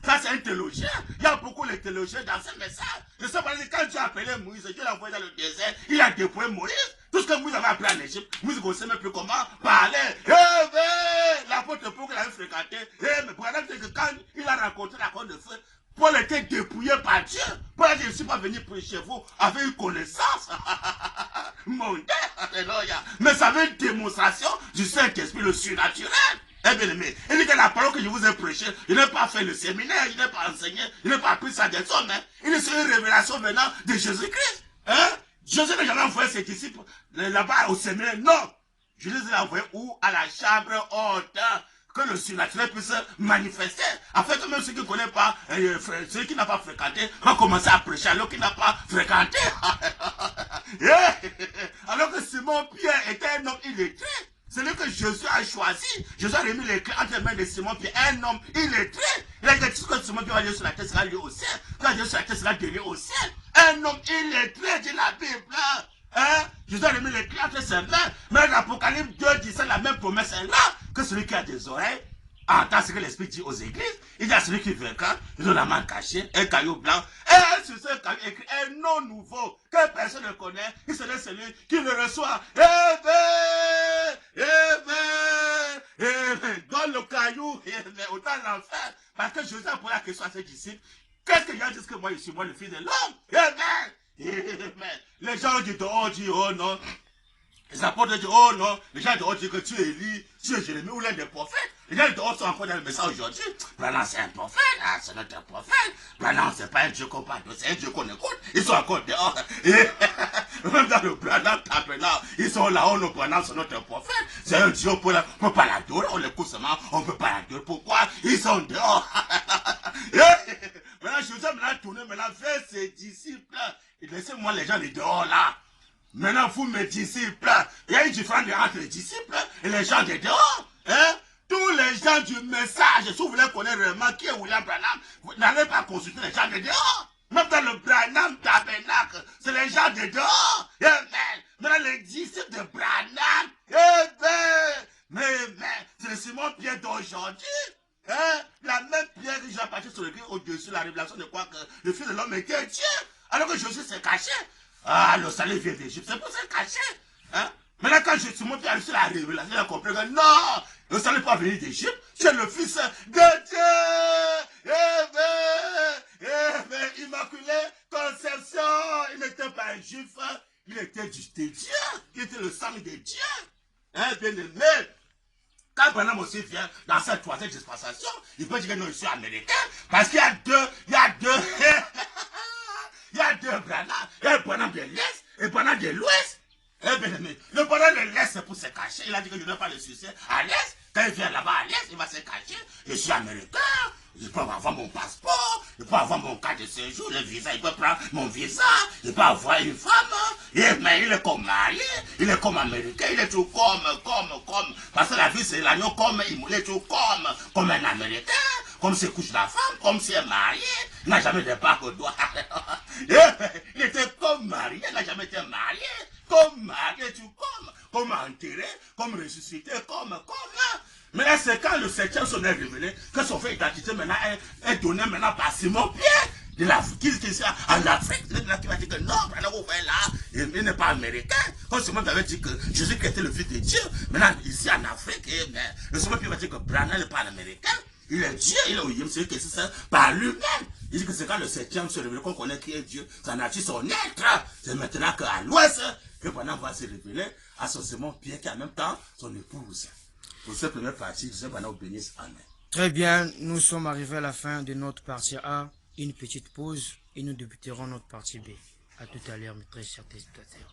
ça, c'est un théologien. Il y a beaucoup de théologiens dans ce message. Je sais pas, quand Dieu a appelé Moïse, Dieu l'a envoyé dans le désert, il a déployé Moïse. Tout ce que Moïse avait appris en Égypte, Moïse ne sait même plus comment parler. L'apôtre Paul qu'il avait fréquenté, mais pour exemple, que quand il a rencontré la côte de feu, Paul était dépouillé par Dieu. Paul a dit, je ne suis pas venu pour chez vous avec une connaissance mondaine. Mais ça veut une démonstration du Saint-Esprit, le surnaturel. Eh bien aimé, il dit que la parole que je vous ai prêchée, je n'ai pas fait le séminaire, je n'ai pas enseigné, je n'ai pas appris ça des hommes. Il est sur une révélation venant de Jésus-Christ. Jésus n'a jamais envoyé ses disciples là-bas au séminaire. Non. Je les ai envoyés où? À la chambre haute. Que le surnaturel puisse manifester, afin que même ceux qui ne connaissent pas, ceux qui n'ont pas fréquenté, vont commencer à prêcher alors qu'ils n'ont pas fréquenté. Alors que Simon-Pierre était un homme illettré, c'est lui que Jésus a choisi. Jésus a remis les clés entre les mains de Simon-Pierre, un homme illettré. Il a dit que ce que Simon-Pierre va dire sur la tête sera lié au ciel, quand Dieu sur la tête sera délié au ciel. Un homme illettré, dit la Bible. Jésus a remis les clés entre ses mains. Mais l'Apocalypse 2 dit, c'est la même promesse est là, que celui qui a des oreilles entend ce que l'Esprit dit aux églises. Il dit à celui qui vaincra, ils ont la main cachée, un caillou blanc, et sur ce caillou écrit un nom nouveau que personne ne connaît, il serait celui qui le reçoit. Dans le caillou, autant l'enfer, parce que Jésus a posé la question à ses disciples, qu'est-ce que Dieu dit que moi je suis, moi le Fils de l'homme? Les gens du dehors disent, oh non. Les apôtres disent, oh non. Les gens dehors disent que tu es Élie, tu es Jérémie ou l'un des prophètes. Les gens dehors sont encore dans le message aujourd'hui. Branham, c'est un prophète. C'est notre prophète. Branham, c'est pas un Dieu qu'on parle, c'est un Dieu qu'on écoute. Ils sont encore dehors. Même dans le Branham tabernacle, ils sont là-haut, le Branham, c'est notre prophète. C'est un Dieu, on peut pas l'adorer, on l'écoute seulement, on peut pas l'adorer. Pourquoi? Ils sont dehors. Maintenant, Jésus m'a tourné maintenant vers ses disciples. Et laissez-moi les gens de dehors là. Maintenant, vous mes disciples, il y a une différence entre les disciples et les gens de dehors. Tous les gens du message, si vous voulez connaître vraiment qui est William Branham, vous n'allez pas consulter les gens de dehors. Même dans le Branham tabernacle, c'est les gens de dehors. Maintenant, les disciples de Branham, c'est le Simon-Pierre d'aujourd'hui. La même pierre que j'ai apportée sur le Christ au-dessus de la révélation de quoi que le Fils de l'homme était Dieu. Alors que Jésus s'est caché. Le salut vient d'Égypte, c'est pour se cacher. Maintenant, quand Simon Pierre a reçu la révélation, il a compris que non, le salut n'est pas venu d'Égypte, c'est le Fils de Dieu. Immaculé conception, il n'était pas un juif, il était juste de Dieu, il était le sang de Dieu. Bien aimé. Quand Branham aussi vient dans cette troisième dispensation, il peut dire que non, je suis américain, parce qu'il y a deux, il y a deux Branham, il y a un Branham de l'Est et un Branham de l'Ouest. Le Branham de l'Est, c'est pour se cacher, il a dit que je n'ai pas le succès à l'Est. Quand il vient là-bas à l'Est, il va se cacher, je suis américain, je peux avoir mon passeport, je peux avoir mon carte de séjour, le visa, il peut prendre mon visa, il peut avoir une femme, mais il est comme marié, il est comme américain, il est tout comme, parce que la vie c'est l'agneau comme, il est tout comme un américain, comme c'est couche la femme, comme c'est marié, il n'a jamais de bague au doigt. Il était comme marié, il n'a jamais été marié, comme marié, comme enterré, comme ressuscité, comme. Mais c'est quand le 7e son est révélé que son fait identité maintenant est donné maintenant par Simon Pierre de l'Afrique, qui est en Afrique, qui va dire que non, vous voyez là, il n'est pas américain. Comme Simon avait dit que Jésus était le fils de Dieu, maintenant ici en Afrique, le Simon Pierre va dire que Branham n'est pas un américain, il est Dieu, il est au Yem, c'est que c'est ça par lui-même. Il dit que c'est quand le 7e se révèle qu'on connaît qui est Dieu, sa nature, son être. C'est maintenant qu'à l'ouest, que Branham va se révéler à son Simon Pierre qui a en même temps son épouse. Pour cette première partie, je vous bénisse. Amen. Très bien, nous sommes arrivés à la fin de notre partie A. Une petite pause et nous débuterons notre partie B. À tout à l'heure, mes très chers téléspectateurs.